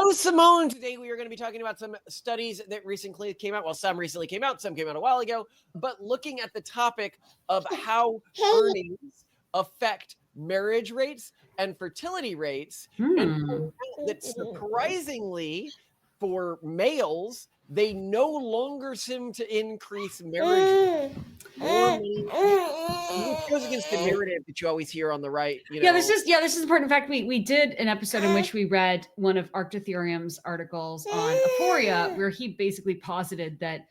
Hello, Simone. Today we are going to be talking about some studies that recently came out. Well, some recently came out, some came out a while ago, but looking at the topic of how earnings affect marriage rates and fertility rates, and Hmm. that surprisingly for males, they no longer seem to increase marriage. More money, which goes against the narrative that you always hear on the right, Yeah, this is important. In fact, we did an episode in which we read one of Arctotherium's articles on aphoria, where he basically posited that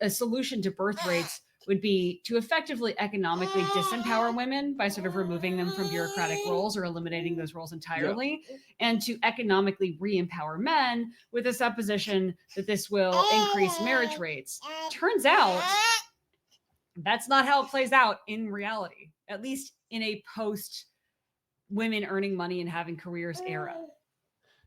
a solution to birth rates would be to effectively economically disempower women by sort of removing them from bureaucratic roles or eliminating those roles entirely, and to economically re-empower men with the supposition that this will increase marriage rates. Turns out that's not how it plays out in reality, at least in a post women earning money and having careers era.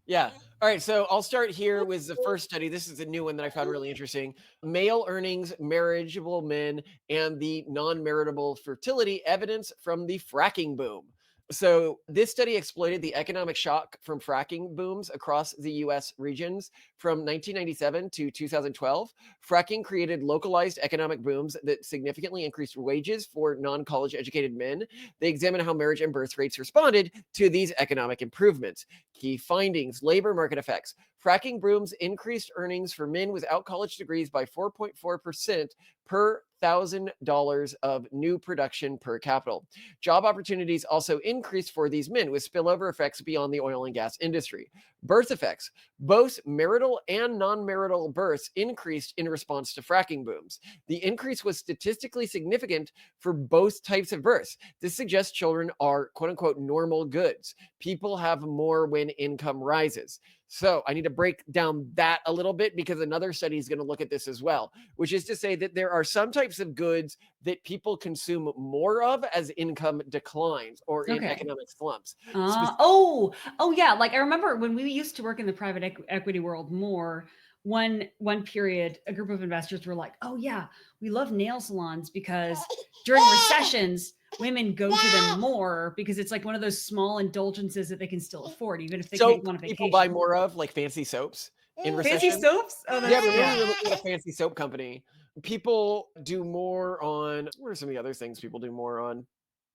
Yeah. All right. So I'll start here with the first study. This is a new one that I found really interesting. Male earnings, marriageable men, and the non-marital fertility evidence from the fracking boom. So this study exploited the economic shock from fracking booms across the US regions from 1997 to 2012. Fracking created localized economic booms that significantly increased wages for non-college educated men. They examined how marriage and birth rates responded to these economic improvements. Key findings: labor market effects. Fracking booms increased earnings for men without college degrees by 4.4% per $1,000 of new production per capita. Job opportunities also increased for these men with spillover effects beyond the oil and gas industry. Birth effects. Both marital and non-marital births increased in response to fracking booms. The increase was statistically significant for both types of births. This suggests children are quote unquote normal goods. People have more when income rises. So I need to break down that a little bit because another study is going to look at this as well, which is to say that there are some types of goods that people consume more of as income declines or in economic slumps. Oh yeah. Like I remember when we used to work in the private equity world more, one period, a group of investors were like, oh yeah, we love nail salons because during recessions, women go to them more because it's like one of those small indulgences that they can still afford, even if they can't go on a vacation. People buy more of, like fancy soaps in recession. Fancy soaps? Oh, Yeah, remember you're looking at a fancy soap company. People do more on, what are some of the other things people do more on?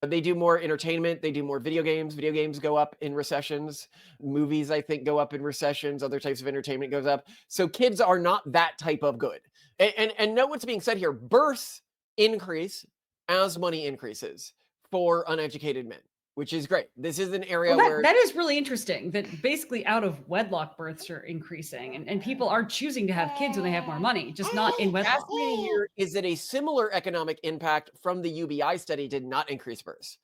They do more entertainment. They do more video games. Video games go up in recessions. Movies, I think, go up in recessions. Other types of entertainment goes up. So kids are not that type of good. And note what's being said here. Births increase as money increases for uneducated men, which is great. This is an area where that is really interesting that basically out of wedlock births are increasing and people are choosing to have kids when they have more money, just not in wedlock. Fascinating here is that a similar economic impact from the UBI study did not increase births.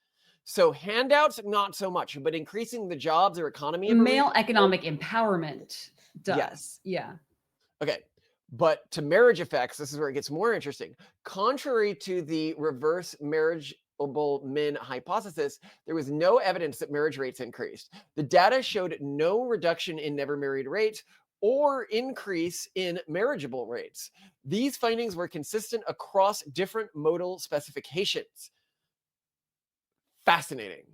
So handouts, not so much, but increasing the jobs or economy. Male economic empowerment does. Yes. Yeah. Okay. But to marriage effects, this is where it gets more interesting. Contrary to the reverse marriageable men hypothesis, there was no evidence that marriage rates increased. The data showed no reduction in never married rates or increase in marriageable rates. These findings were consistent across different modal specifications. Fascinating.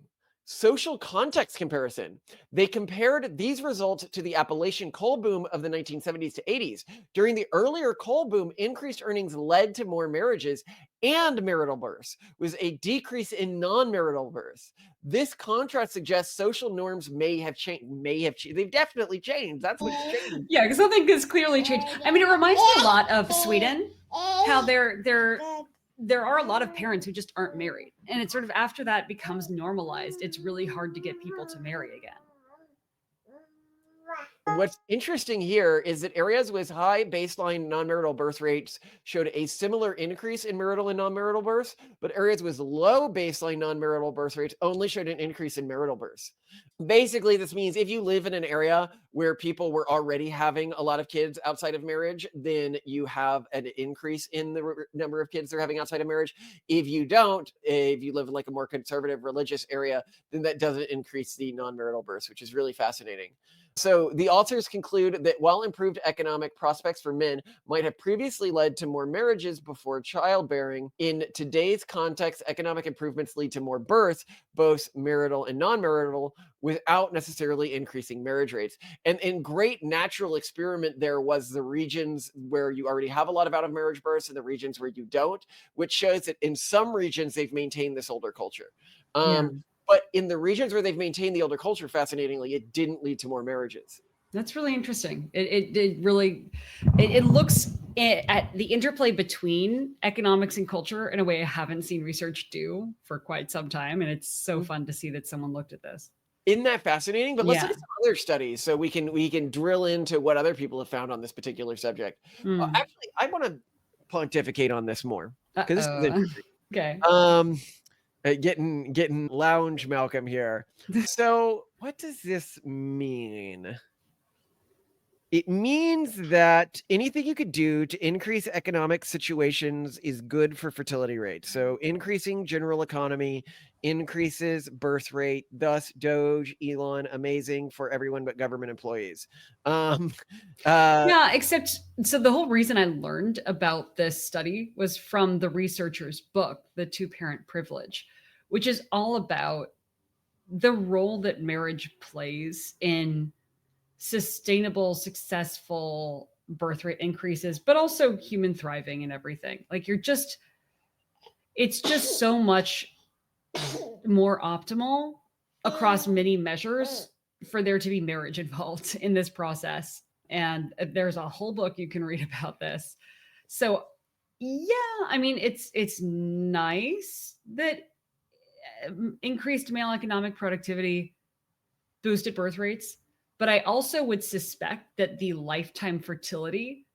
Social context comparison. They compared these results to the Appalachian coal boom of the 1970s to 80s. During the earlier coal boom, increased earnings led to more marriages and marital births, with a decrease in non-marital births. This contrast suggests social norms may have changed. They've definitely changed. That's what's changed. Yeah, because something has clearly changed. I mean, it reminds me a lot of Sweden, how there are a lot of parents who just aren't married. And it's sort of after that becomes normalized, it's really hard to get people to marry again. What's interesting here is that areas with high baseline non-marital birth rates showed a similar increase in marital and non-marital births, but areas with low baseline non-marital birth rates only showed an increase in marital births. Basically, this means if you live in an area where people were already having a lot of kids outside of marriage, then you have an increase in the number of kids they're having outside of marriage. If you don't, if you live in like a more conservative religious area, then that doesn't increase the non-marital births, which is really fascinating. So the authors conclude that while improved economic prospects for men might have previously led to more marriages before childbearing, in today's context, economic improvements lead to more births, both marital and non-marital, without necessarily increasing marriage rates. And great natural experiment there was the regions where you already have a lot of out of marriage births and the regions where you don't, which shows that in some regions they've maintained this older culture. Yeah. But in the regions where they've maintained the older culture, fascinatingly, it didn't lead to more marriages. That's really interesting. It really it looks at the interplay between economics and culture in a way I haven't seen research do for quite some time, and it's so fun to see that someone looked at this. Isn't that fascinating? But let's look Yeah. at some other studies so we can drill into what other people have found on this particular subject. Mm. Actually, I want to pontificate on this more because this is Uh-oh. interesting. Okay. Getting lounge Malcolm here. So, what does this mean? It means that anything you could do to increase economic situations is good for fertility rates. So increasing general economy increases birth rate, thus Doge, Elon, amazing for everyone but government employees. Um, uh, Yeah, except so the whole reason I learned about this study was from the researcher's book, The Two-Parent Privilege, which is all about the role that marriage plays in sustainable, successful birth rate increases, but also human thriving and everything. Like it's just so much more optimal across many measures for there to be marriage involved in this process. And there's a whole book you can read about this. So yeah, I mean it's nice that increased male economic productivity boosted birth rates, but I also would suspect that the lifetime fertility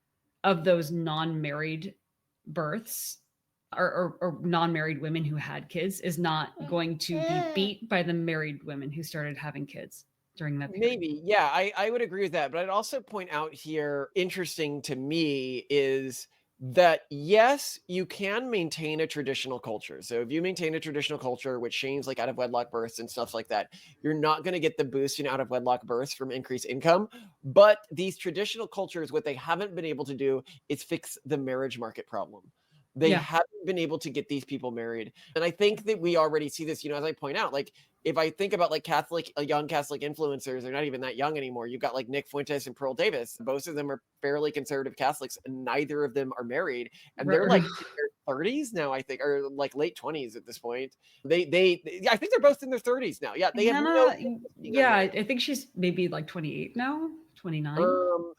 of those non-married births or non-married women who had kids is not going to be beat by the married women who started having kids during that period. Maybe, yeah, I would agree with that. But I'd also point out here, interesting to me is that yes, you can maintain a traditional culture. So if you maintain a traditional culture, which shames like out of wedlock births and stuff like that, you're not going to get the boost in out of wedlock births from increased income. But these traditional cultures, what they haven't been able to do is fix the marriage market problem. They Yeah. haven't been able to get these people married. And I think that we already see this, as I point out, like if I think about like young Catholic influencers, they're not even that young anymore. You've got like Nick Fuentes and Pearl Davis. Both of them are fairly conservative Catholics, and neither of them are married. And they're like in their 30s now, I think, or like late 20s at this point. Yeah, I think they're both in their 30s now. Yeah, they have no Hannah, business being yeah, unmarried. I think she's maybe like 28 now, 29.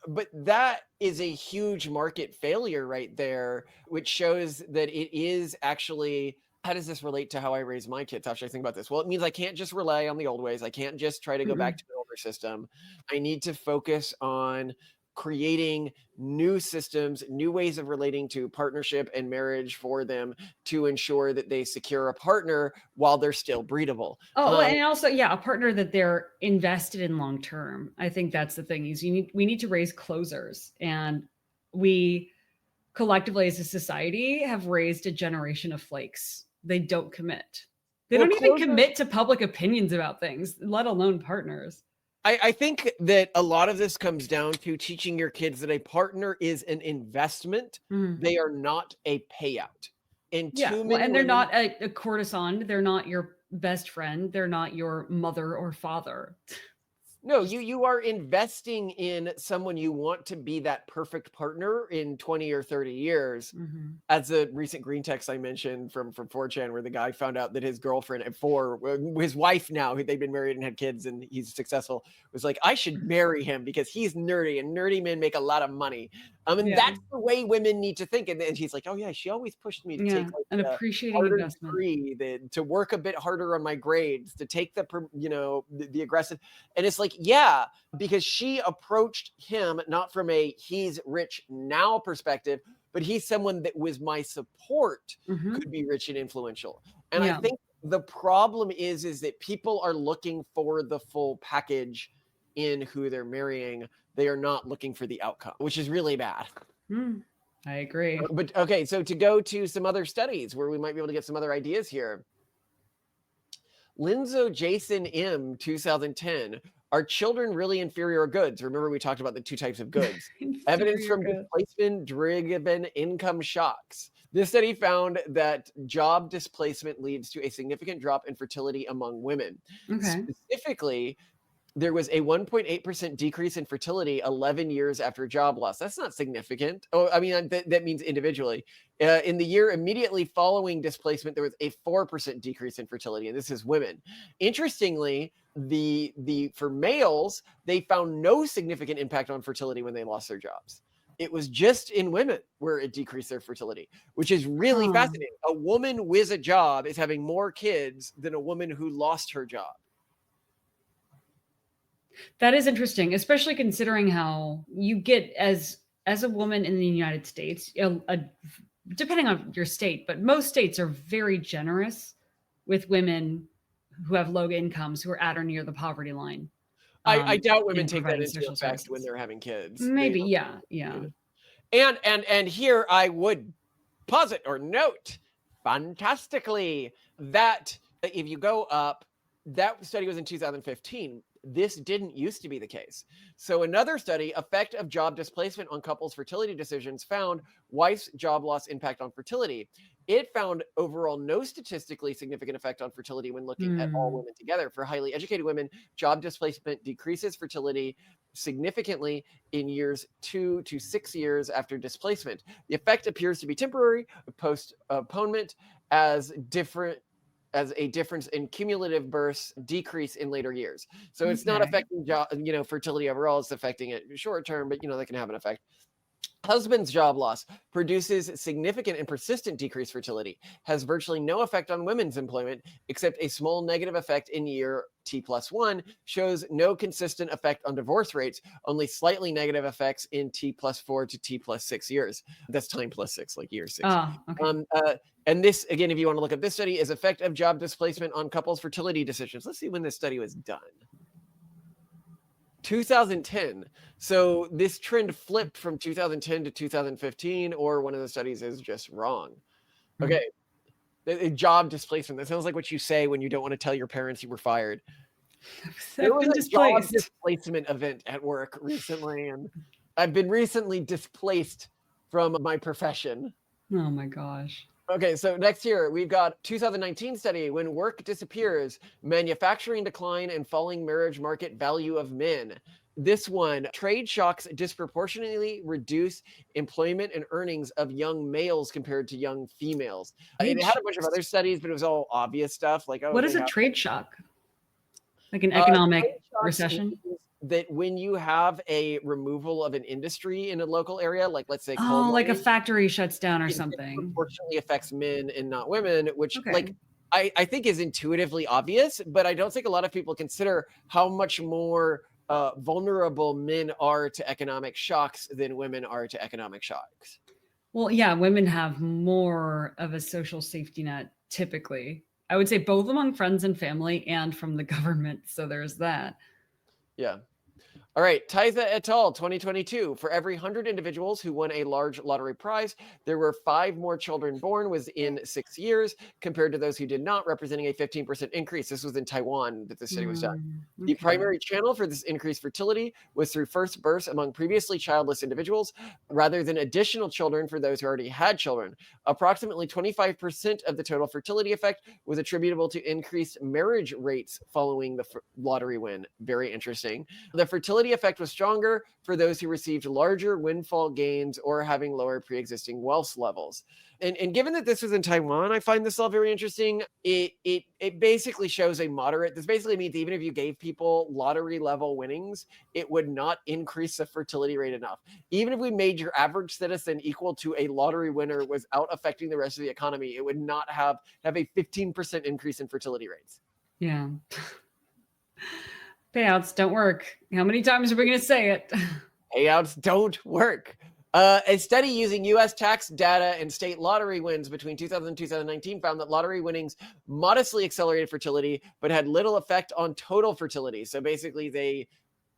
But that is a huge market failure right there, which shows that it is actually. How does this relate to how I raise my kids? How should I think about this? Well, it means I can't just rely on the old ways. I can't just try to go back Mm-mm. to an older system. I need to focus on creating new systems, new ways of relating to partnership and marriage for them to ensure that they secure a partner while they're still breedable. Oh, and also, yeah, a partner that they're invested in long term. I think that's the thing is we need to raise closers, and we collectively as a society have raised a generation of flakes. They don't commit. They Well, don't even closers. commit to public opinions about things, let alone partners. I think that a lot of this comes down to teaching your kids that a partner is an investment. Mhm. They are not a payout. And Yeah, too well, many and they're women. not a courtesan. They're not your best friend. They're not your mother or father. No, you Just you are investing in someone you want to be that perfect partner in 20 or 30 years. mhm. As a recent green text I mentioned from 4chan, where the guy found out that his girlfriend at four, his wife now, who they've been married and had kids, and he's successful, was like, I should marry him because he's nerdy and nerdy men make a lot of money. And Yeah, that's the way women need to think. And he's like, oh yeah, she always pushed me to take yeah, like an a appreciating harder investment. degree, to work a bit harder on my grades, to take the aggressive. And it's like, yeah, because she approached him not from a he's rich now perspective, but he's someone that was my support, Mhm. could be rich and influential. And I Yeah. think the problem is that people are looking for the full package in who they're marrying. They are not looking for the outcome, which is really bad. Mm, I agree. But okay, so to go to some other studies where we might be able to get some other ideas here. Linzo Jason M 2010 Are children really inferior goods? Remember, we talked about the two types of goods. Evidence Inferior from good. displacement-driven income shocks. This study found that job displacement leads to a significant drop in fertility among women. Okay. Specifically, there was a 1.8% decrease in fertility 11 years after job loss. That's not significant. Oh, I mean, that means individually. In the year immediately following displacement, there was a 4% decrease in fertility, and this is women. Interestingly, the for males, they found no significant impact on fertility when they lost their jobs. It was just in women where it decreased their fertility, which is really Huh. fascinating. A woman with a job is having more kids than a woman who lost her job. That is interesting, especially considering how you get as a woman in the United States, depending on your state, but most states are very generous with women who have low incomes who are at or near the poverty line I doubt women in take that providing into social effect when services. they're having kids. They Maybe, don't, yeah, you yeah. know. And here I would posit or note fantastically that if you go up, that study was in 2015. This didn't used to be the case. So another study, effect of job displacement on couples' fertility decisions, found wife's job loss impact on fertility. It found overall no statistically significant effect on fertility when looking at all Hmm. women together. For highly educated women, job displacement decreases fertility significantly in years 2 to 6 years after displacement. The effect appears to be temporary, postponement as different as a difference in cumulative births decrease in later years. So it's not Okay. affecting fertility overall. It's affecting it short term, but that can have an effect. Husband's job loss produces significant and persistent decreased fertility, has virtually no effect on women's employment, except a small negative effect in year T+1, shows no consistent effect on divorce rates, only slightly negative effects in T+4 to T+6 years. That's time plus six, like year six. Ah, okay. And this, again, if you want to look at this study, is effect of job displacement on couples' fertility decisions. Let's see when this study was done. 2010. So this trend flipped from 2010 to 2015, or one of the studies is just wrong. Hmm. Okay. Job displacement. That sounds like what you say when you don't want to tell your parents you were fired. There I've was been a job displaced. displacement event at work recently, and I've been recently displaced from my profession. Oh my gosh. Okay, so next year we've got 2019 study, when work disappears, manufacturing decline and falling marriage market value of men. This one, trade shocks disproportionately reduce employment and earnings of young males compared to young females. It Trade had a bunch of shocks. other studies, but it was all obvious stuff like, oh, What they is a have trade shock? Like an trade economic shocks recession? means that when you have a removal of an industry in a local area, like let's say coal Oh, like a mining, factory shuts down or it something. disproportionately affects men and not women, which Okay. I think is intuitively obvious, but I don't think a lot of people consider how much more vulnerable men are to economic shocks than women are to economic shocks. Well, yeah, women have more of a social safety net typically. I would say both among friends and family and from the government. So there's that. Yeah. All right, Taiza et al. 2022. For every 100 individuals who won a large lottery prize, there were 5 more children born within 6 years compared to those who did not, representing a 15% increase. This was in Taiwan that this study was done. The Okay. primary channel for this increased fertility was through first births among previously childless individuals, rather than additional children for those who already had children. Approximately 25% of the total fertility effect was attributable to increased marriage rates following the lottery win. Very interesting. The fertility effect was stronger for those who received larger windfall gains or having lower pre-existing wealth levels. And given that this was in Taiwan, I find this all very interesting. It basically shows a moderate. This basically means even if you gave people lottery level winnings, it would not increase the fertility rate enough. Even if we made your average citizen equal to a lottery winner without affecting the rest of the economy, it would not have a 15% increase in fertility rates. Yeah. Payouts don't work. How many times are we going to say it? Payouts don't work. A study using U.S. tax data and state lottery wins between 2000 and 2019 found that lottery winnings modestly accelerated fertility, but had little effect on total fertility. So basically, they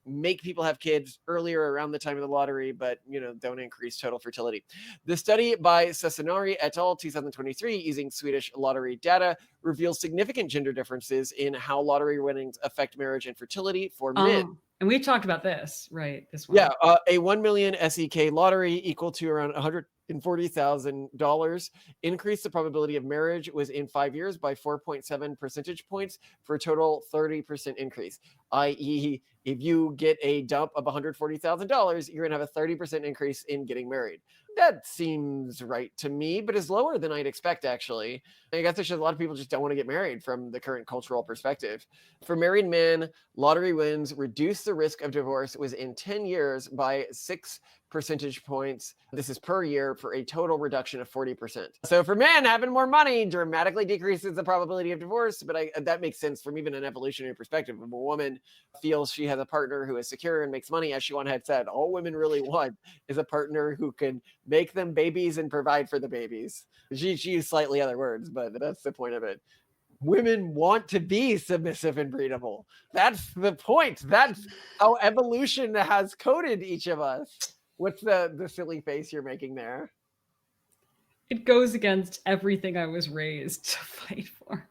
make people have kids earlier around the time of the lottery, but don't increase total fertility. The study by Cesanari et al. 2023 using Swedish lottery data reveals significant gender differences in how lottery winnings affect marriage and fertility for men. And we talked about this, right? This one. Yeah, a 1 million SEK lottery equal to around $140,000 increased the probability of marriage within 5 years by 4.7 percentage points for a total 30% increase. I.e., if you get a dump of $140,000, you're going to have a 30% increase in getting married. That seems right to me, but is lower than I'd expect, actually. I guess there's a lot of people just don't want to get married from the current cultural perspective. For married men, lottery wins reduce the risk of divorce within 10 years by 6 percentage points. This is per year for a total reduction of 40%. So for men, having more money dramatically decreases the probability of divorce, but that makes sense from even an evolutionary perspective. If a woman feels she has a partner who is secure and makes money, as Siobhan had said, all women really want is a partner who can make them babies and provide for the babies. She used slightly other words, but that's the point of it. Women want to be submissive and breedable. That's the point. That's how evolution has coded each of us. What's the silly face you're making there? It goes against everything I was raised to fight for.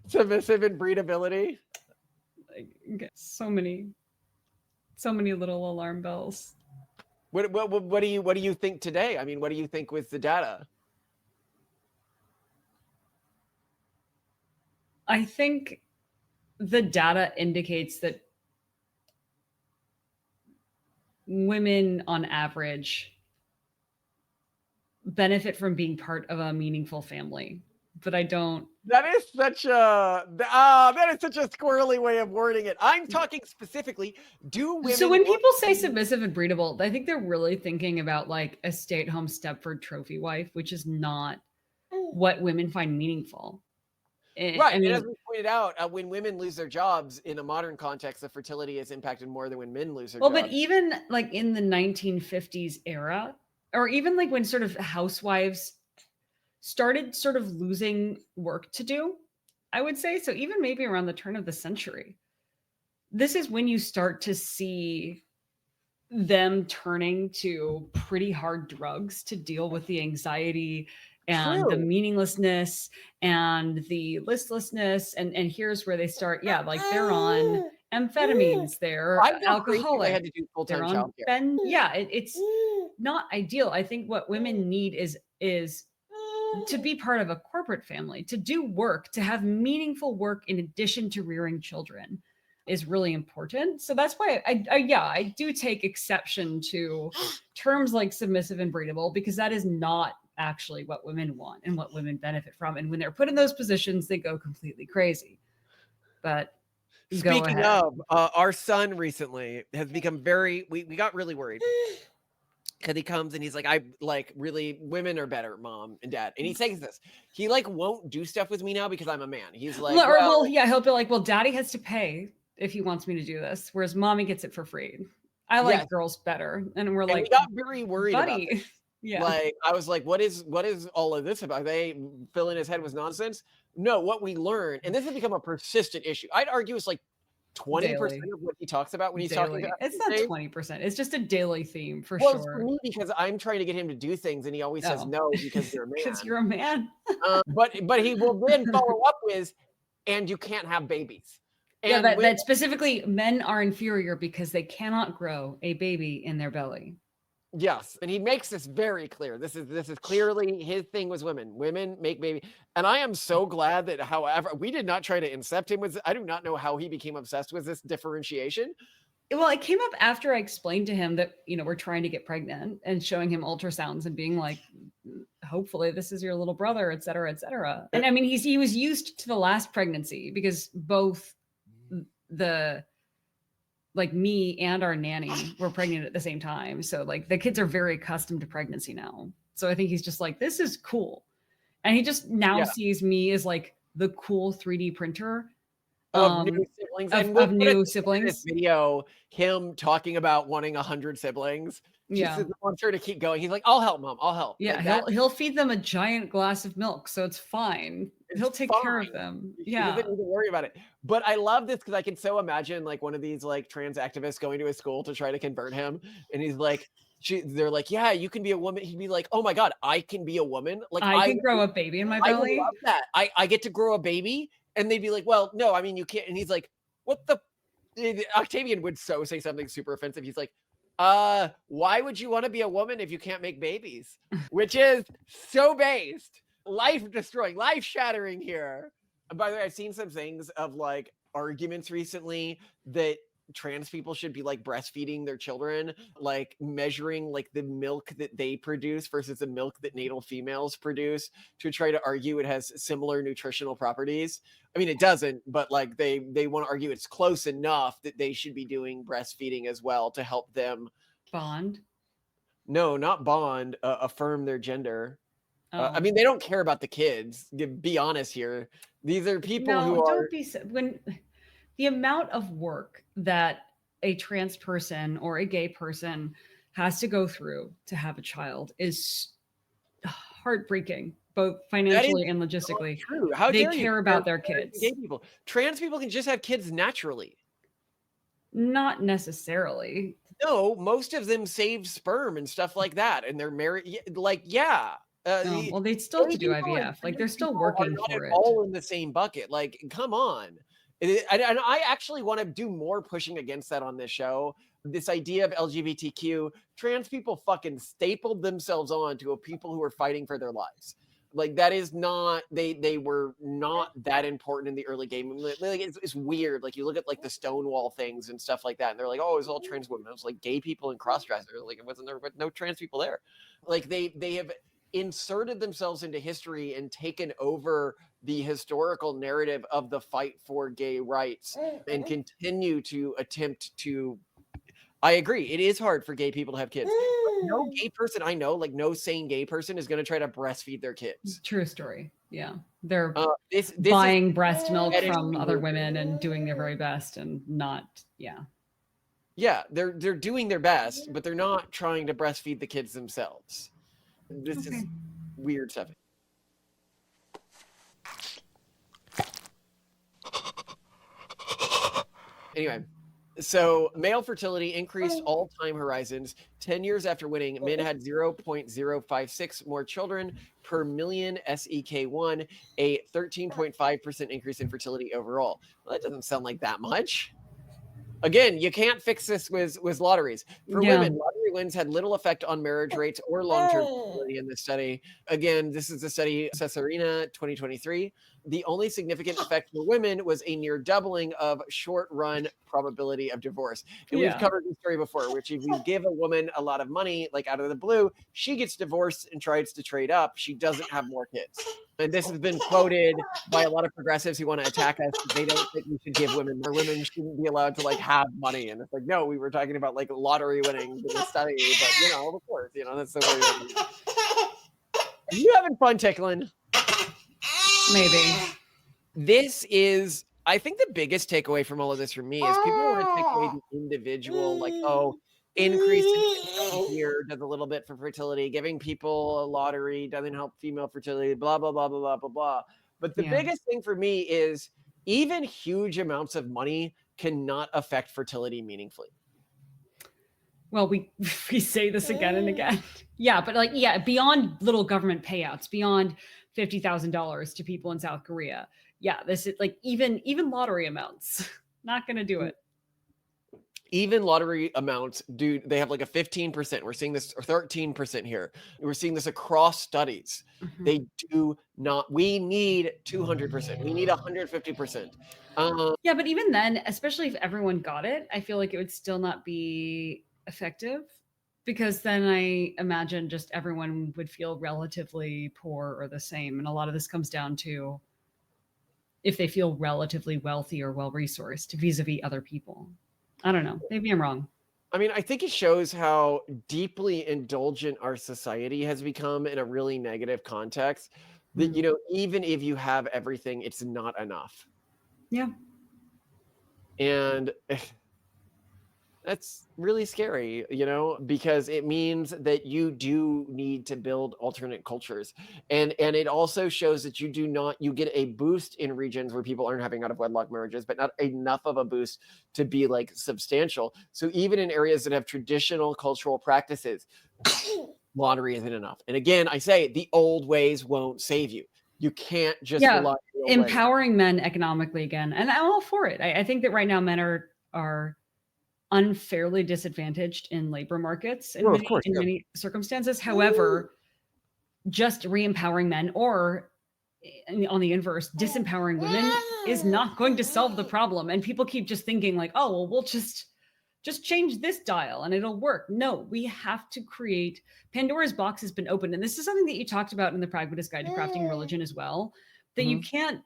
Submissive and breedability. Like, so many little alarm bells. What do you think today? I mean, what do you think with the data? I think the data indicates that women on average benefit from being part of a meaningful family, but I don't. That is such a squirrely way of wording it. I'm talking specifically, do women? So when people say submissive and breedable, I think they're really thinking about like a stay-at-home Stepford trophy wife, which is not what women find meaningful. Right. I mean, and as we pointed out, when women lose their jobs in a modern context, the fertility is impacted more than when men lose their jobs. But even like in the 1950s era, or even like when sort of housewives started sort of losing work to do, I would say, so even maybe around the turn of the century, this is when you start to see them turning to pretty hard drugs to deal with the anxiety and the meaninglessness and the listlessness. And here's where they start. Yeah, like they're on amphetamines, they're alcoholic. They had to do full-time childcare. It's not ideal. I think what women need is to be part of a corporate family, to do work, to have meaningful work in addition to rearing children is really important. So that's why I do take exception to terms like submissive and breedable, because that is not actually what women want and what women benefit from. And when they're put in those positions, they go completely crazy. But speaking of, our son recently has become we got really worried. Because he comes and he's like, I like really women are better, mom and dad. And he says this. He like won't do stuff with me now because I'm a man. He's like, he'll be like, well, daddy has to pay if he wants me to do this, whereas mommy gets it for free. I like girls better. And we're like, we got very worried about this. Yeah. Like, I was like, what is all of this about? Are they filling his head with nonsense? No, what we learned, and this has become a persistent issue. I'd argue it's like 20% of what he talks about when he's talking about it's not 20%. It's just a daily theme for sure. For me, because I'm trying to get him to do things and he always says no because you're a man. Because you're a man. But he will then follow up with, and you can't have babies. And that specifically men are inferior because they cannot grow a baby in their belly. Yes, and he makes this very clear. This is clearly his thing was women. Women make baby. And I am so glad that, however, we did not try to incept him with, I do not know how he became obsessed with this differentiation. Well, it came up after I explained to him that, we're trying to get pregnant and showing him ultrasounds and being like, hopefully this is your little brother, et cetera, et cetera. And I mean, he was used to the last pregnancy because both me and our nanny were pregnant at the same time. So like the kids are very accustomed to pregnancy now. So I think he's just like, this is cool. And he just now sees me as like the cool 3D printer of new siblings. Of new siblings. This video, him talking about wanting 100 siblings. Yeah. Wants her to keep going. He's like, I'll help, mom. I'll help. Yeah. He'll feed them a giant glass of milk. So it's fine. He'll take fine. care of them. He doesn't Yeah. need to worry about it. But I love this because I can so imagine like one of these like trans activists going to his school to try to convert him, and he's like, they're like, yeah, you can be a woman. He'd be like, oh my god, I can be a woman. Like I could grow a baby in my I would belly. love that. I get to grow a baby, and they'd be like, well, no, I mean you can't. And he's like, what the? Octavian would so say something super offensive. He's like, why would you want to be a woman if you can't make babies? Which is so based, life destroying, life shattering here. And by the way, I've seen some things of like arguments recently that trans people should be like breastfeeding their children, like measuring like the milk that they produce versus the milk that natal females produce to try to argue it has similar nutritional properties. I mean, it doesn't, but like they want to argue it's close enough that they should be doing breastfeeding as well to help them Bond. no, not bond, affirm their gender. I Oh. mean, they don't care about the kids. Be honest here. These are people who No, are don't be when the amount of work that a trans person or a gay person has to go through to have a child is heartbreaking, both that is financially and not logistically. true. How They dare you care compare about their trans and kids. gay people? Trans people can just have kids naturally. Not necessarily. No, most of them save sperm and stuff like that, and they're married. Like, yeah. Well, they'd still have Gay to do people and IVF. Like they're trans still people are working not at for it. all in the same bucket. Like, come on. And I actually want to do more pushing against that on this show. This idea of LGBTQ, trans people fucking stapled themselves on to a people who are fighting for their lives. Like that is not they were not that important in the early game. Like it's weird. Like you look at like the Stonewall things and stuff like that, and they're like, oh, it's all trans women. It was like gay people and cross dressers. Like it wasn't there, but no trans people there. Like they have inserted themselves into history and taken over the historical narrative of the fight for gay rights and continue to attempt to. I agree. It is hard for gay people to have kids. But no gay person I know, like no sane gay person, is going to try to breastfeed their kids. True story. Yeah. They're This buying breast milk fetish from other behavior. women and doing their very best and not, yeah. Yeah, they're doing their best, but they're not trying to breastfeed the kids themselves. This is weird stuff. Anyway, so male fertility increased all time horizons. 10 years after winning, men had 0.056 more children per million SEK1, a 13.5% increase in fertility overall. Well, that doesn't sound like that much. Again, you can't fix this with lotteries. For women, lottery wins had little effect on marriage rates or long-term fertility in this study. Again, this is the study Cesarina 2023. The only significant effect for women was a near doubling of short-run probability of divorce. And we've covered this story before, which if you give a woman a lot of money, like out of the blue, she gets divorced and tries to trade up. She doesn't have more kids. And this has been quoted by a lot of progressives who want to attack us. They don't think we should give women more. Women shouldn't be allowed to like have money. And it's like, no, we were talking about like lottery winnings in the study, but you know, of course, you know, that's the way. Are you having fun tickling? Maybe. This is, I think the biggest takeaway from all of this for me is people want to take away the individual, like, oh, increasing here does a little bit for fertility, giving people a lottery doesn't help female fertility, blah, blah, blah, blah, blah, blah, blah. But the biggest thing for me is even huge amounts of money cannot affect fertility meaningfully. Well, we say this again and again. Yeah, but like, yeah, beyond little government payouts, beyond $50,000 to people in South Korea. Yeah, this is like even lottery amounts, not going to do it. Even lottery amounts do, they have like a 15%. We're seeing this, or 13% here. We're seeing this across studies. They do not, we need 200%. We need 150%. Yeah, but even then, especially if everyone got it, I feel like it would still not be effective, because then I imagine just everyone would feel relatively poor or the same. And a lot of this comes down to if they feel relatively wealthy or well-resourced vis-a-vis other people. I don't know. Maybe I'm wrong. I mean, I think it shows how deeply indulgent our society has become in a really negative context that, you know, even if you have everything, it's not enough. Yeah. And That's really scary, because it means that you do need to build alternate cultures. And it also shows that you get a boost in regions where people aren't having out of wedlock marriages, but not enough of a boost to be like substantial. So even in areas that have traditional cultural practices, lottery isn't enough. And again, I say the old ways won't save you. You can't just Yeah, rely on the old ways. empowering men economically again, and I'm all for it. I think that right now men are unfairly disadvantaged in labor markets in Well, of many course, in yeah. many circumstances. However, just re-empowering men or on the inverse, disempowering women is not going to solve the problem. And people keep just thinking like, oh, well, we'll just change this dial and it'll work. No, we have to create Pandora's box has been opened. And this is something that you talked about in the Pragmatist Guide to Crafting Religion as well, that you Mhm. can't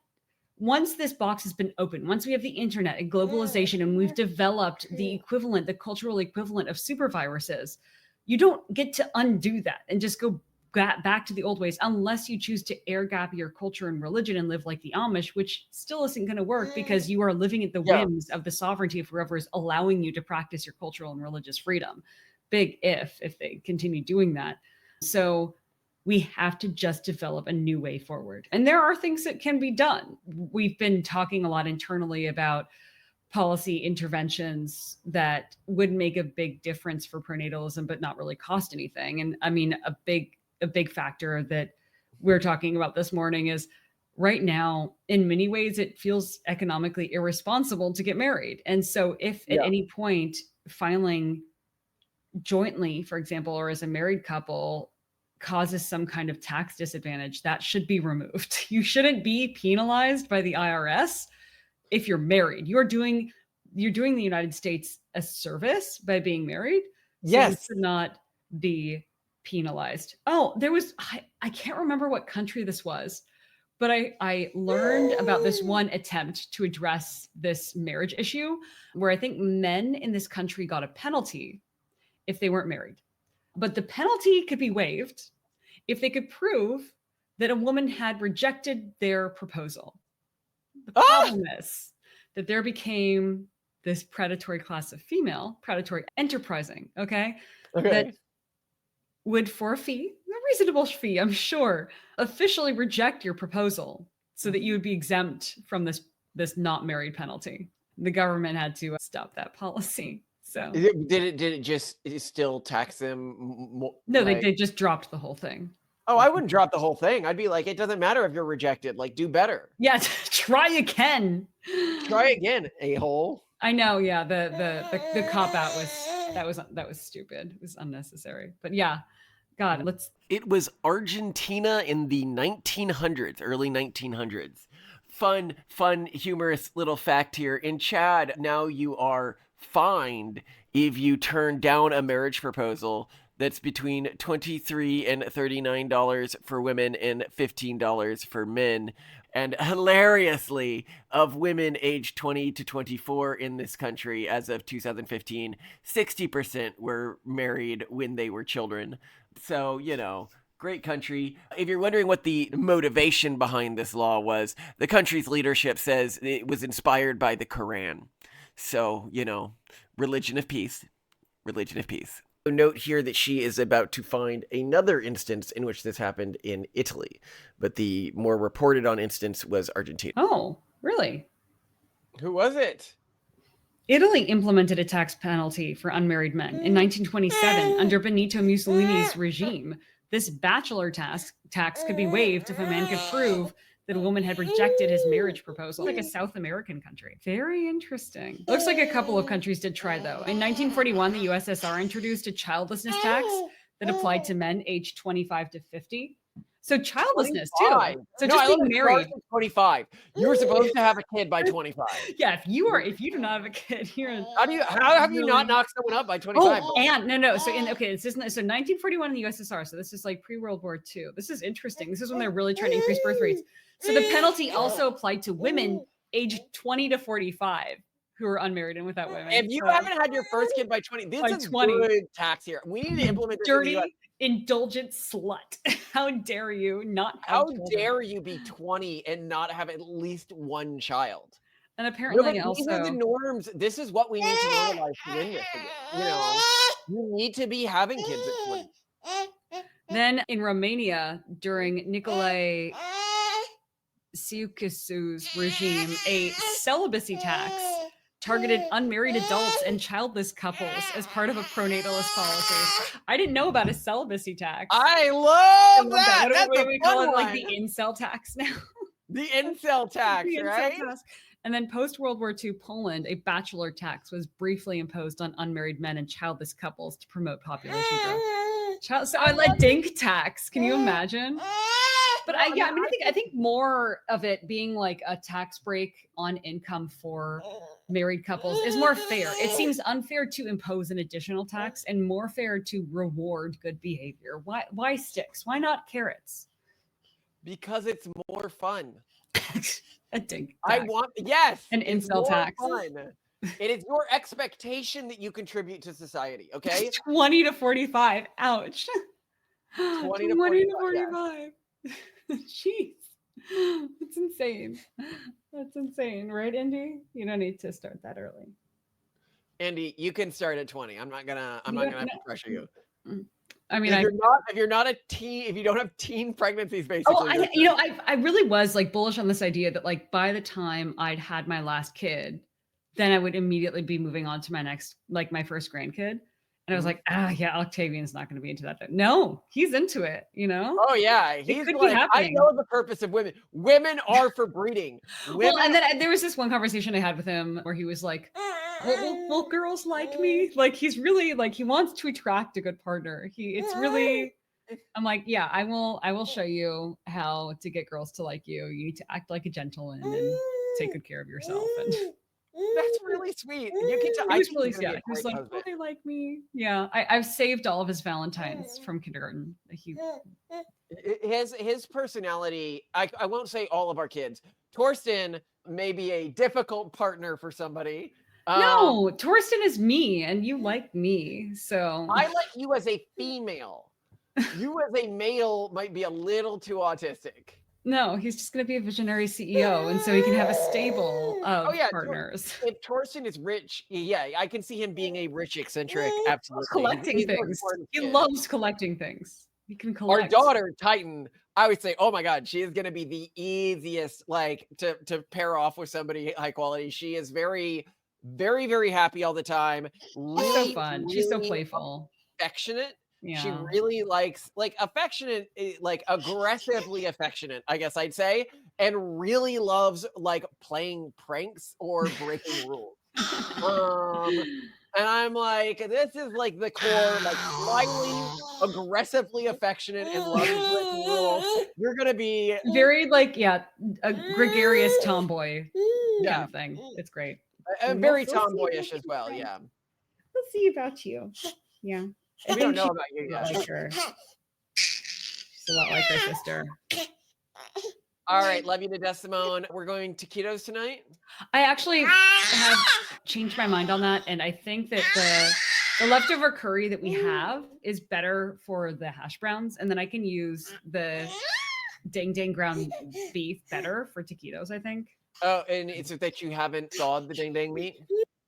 once this box has been opened, once we have the internet and globalization and we've developed the equivalent, the cultural equivalent of super viruses, you don't get to undo that and just go back to the old ways unless you choose to air gap your culture and religion and live like the Amish, which still isn't going to work because you are living at the Yeah. whims of the sovereignty of whoever is allowing you to practice your cultural and religious freedom. Big if they continue doing that. So we have to just develop a new way forward. And there are things that can be done. We've been talking a lot internally about policy interventions that would make a big difference for pronatalism but not really cost anything. And I mean a big factor that we're talking about this morning is right now in many ways it feels economically irresponsible to get married. And so if at Yeah. any point filing jointly, for example, or as a married couple causes some kind of tax disadvantage, that should be removed. You shouldn't be penalized by the IRS if you're married. You're doing the United States a service by being married. So you Yes. should not be penalized. Oh, I can't remember what country this was, but I learned about this one attempt to address this marriage issue where I think men in this country got a penalty if they weren't married. But the penalty could be waived if they could prove that a woman had rejected their proposal. The Ah! problem is that there became this predatory class of female, predatory enterprising, okay, that Okay. would, for a fee, a reasonable fee, I'm sure, officially reject your proposal so that you would be exempt from this not married penalty. The government had to stop that policy. So Did it just still tax them no, like they just dropped the whole thing. oh, I wouldn't drop the whole thing. I'd be like, it doesn't matter if you're rejected, like do better. Yeah, try again. Try again, a-hole. I know, yeah. The cop out was stupid. It was unnecessary. But yeah, God, let's It was Argentina in the 1900s, early 1900s. Fun, humorous little fact here. In Chad, now you are fined if you turn down a marriage proposal that's between $23 and $39 for women and $15 for men. And hilariously, of women aged 20 to 24 in this country as of 2015, 60% were married when they were children. So, great country. If you're wondering what the motivation behind this law was, the country's leadership says it was inspired by the Quran. So, religion of peace. Religion of peace. Note here that she is about to find another instance in which this happened in Italy, but the more reported on instance was Argentina. Oh, really? Who was it? Italy implemented a tax penalty for unmarried men in 1927 under Benito Mussolini's regime. This bachelor tax could be waived if a man could prove that a woman had rejected his marriage proposal, like a South American country. Very interesting. Looks like a couple of countries did try, though. In 1941, the USSR introduced a childlessness tax that applied to men aged 25 to 50. So childlessness 25. too. So No, just I love being it starts married. at 25. You're supposed to have a kid by 25. Yeah, if you do not have a kid, How have you not really- knocked someone up by 25? Oh, and no. So this isn't so 1941 in the USSR. So this is like pre-World War II. This is interesting. This is when they're really trying to increase birth rates. So the penalty also applied to women aged 20 to 45 who are unmarried and without women. If you So, haven't had your first kid by 20, this By is 20. good tax here. We need to implement this in the US. dirty, indulgent slut. How dare you not have How children? dare you be 20 and not have at least one child? And No, but apparently these are the also norms. This is what we need to normalize to win this again. You need to be having kids at 20. then in Romania during Nicolae Ceausescu's regime, a celibacy tax targeted unmarried adults and childless couples as part of a pronatalist policy. I didn't know about a celibacy tax. I love love that. That's What do a we call fun it? Like one. the incel tax now. The incel tax, The incel right? tax. And then post-World War II Poland, a bachelor tax was briefly imposed on unmarried men and childless couples to promote population growth. So a dink tax. Can you imagine? But I think more of it being like a tax break on income for married couples is more fair. It seems unfair to impose an additional tax and more fair to reward good behavior. Why sticks? Why not carrots? Because it's more fun. A dink I tax. want, yes, An it's incel more tax. fun. It is your expectation that you contribute to society, okay? 20 to 45. Ouch. 20 to 45. Jeez. That's insane. That's insane, right, Indy? You don't need to start that early. Andy, you can start at 20. I'm not gonna have to pressure you. I mean, if you're not a teen, if you don't have teen pregnancies, basically. I really was like bullish on this idea that like by the time I'd had my last kid, then I would immediately be moving on to my next, like my first grandkid. And I was like, yeah, Octavian's not going to be into that. No, he's into it, you know? Oh yeah, he's could be like, I happening. know the purpose of women. Women are for breeding. Well, and then there was this one conversation I had with him where he was like, well, girls like me. Like he's really like he wants to attract a good partner. It's really. I'm like, yeah, I will show you how to get girls to like you. You need to act like a gentleman and take good care of yourself. And that's really sweet. You get to. He was really, yeah. He was like, oh, they like me. Yeah, I've saved all of his Valentines from kindergarten. His personality. I won't say all of our kids. Torsten may be a difficult partner for somebody. No, Torsten is me, and you like me, so I like you as a female. You as a male might be a little too autistic. No, he's just going to be a visionary CEO, and so he can have a stable of partners. If Torsten is rich, yeah, I can see him being a rich eccentric. Absolutely, collecting things. He loves collecting things. He can collect. Our daughter Titan, I would say, oh my god, she is going to be the easiest, like to pair off with somebody high quality. She is very, very, very happy all the time. Really so fun. Really she's so playful, affectionate. Yeah. She really likes like affectionate, like aggressively affectionate, I guess I'd say, and really loves like playing pranks or breaking rules. And I'm like, this is like the core, like slightly aggressively affectionate and loving breaking rules. You're gonna be very like, a gregarious tomboy kind of thing. It's great. And very tomboyish as well. Yeah. We'll see about you. Yeah. We don't know about you yet. Like her. She's a lot like her sister. All right, love you to death, Simone. We're going taquitos tonight. I actually have changed my mind on that, and I think that the leftover curry that we have is better for the hash browns, and then I can use the dang ground beef better for taquitos, I think. Oh, and it's that you haven't thawed the dang meat?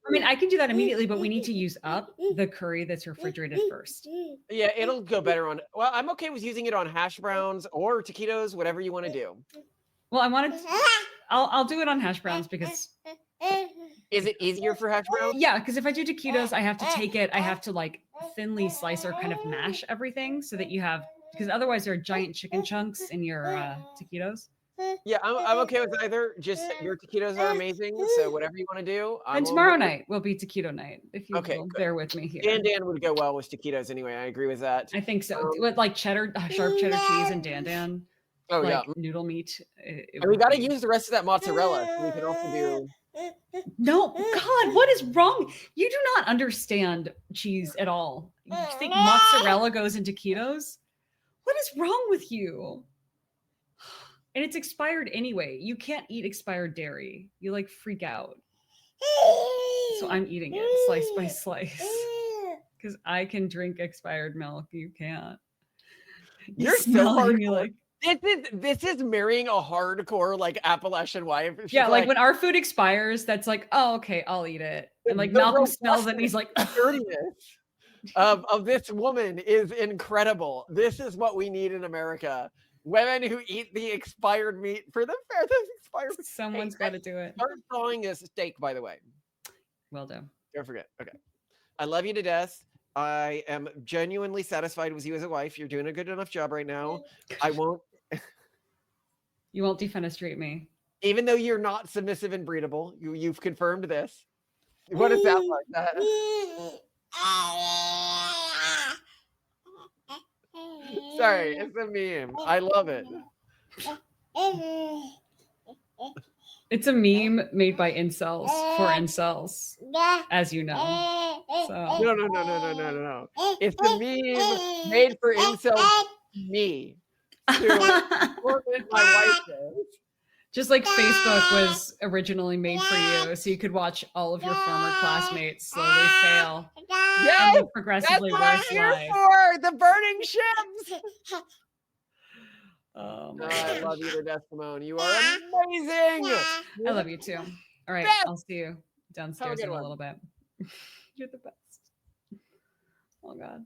I mean, I can do that immediately, but we need to use up the curry that's refrigerated first. Yeah, it'll go better on. Well, I'm okay with using it on hash browns or taquitos, whatever you want to do. Well, I'll do it on hash browns because. Is it easier for hash browns? Yeah, because if I do taquitos, I have to take it. I have to like thinly slice or kind of mash everything so that you have, because otherwise there are giant chicken chunks in your taquitos. Yeah, I'm okay with either. Just your taquitos are amazing, so whatever you want to do. And tomorrow night will be taquito night, if you will bear with me here. Dan would go well with taquitos anyway. I agree with that. I think so. With like sharp cheddar cheese and Dan. Oh like noodle meat. And we got to use the rest of that mozzarella. So we can also do. No, God, what is wrong? You do not understand cheese at all. You think mozzarella goes into taquitos? What is wrong with you? And it's expired anyway. You can't eat expired dairy. You like freak out. So I'm eating it slice by slice. Because I can drink expired milk. You can't. You're so hard. This is marrying a hardcore like Appalachian wife. She's Yeah, like like when our food expires, that's like, oh, okay, I'll eat it. And like the Malcolm smells it and robustness he's like, and sturdiness of this woman is incredible. This is what we need in America. Women who eat the expired meat for the fair. The expired. Hey, someone's got to do it. start thawing a steak, by the way. Well done. Don't forget. Okay. I love you to death. I am genuinely satisfied with you as a wife. You're doing a good enough job right now. I won't, You won't defenestrate me. even though you're not submissive and breedable. You've confirmed this. What does that like? That? Sorry, it's a meme. I love it. It's a meme made by incels for incels, as you know. So No. It's a meme made for incels. Me. To torment my wife is. just like Facebook was originally made for you, so you could watch all of your former classmates slowly fail and Yes, live that's progressively what I'm worse here lives. for. The burning ships. Oh my I gosh. love you to death, Simone. You are amazing. I love you too. All right, Best. I'll see you Have a downstairs good in a one. little bit. You're the best. Oh God.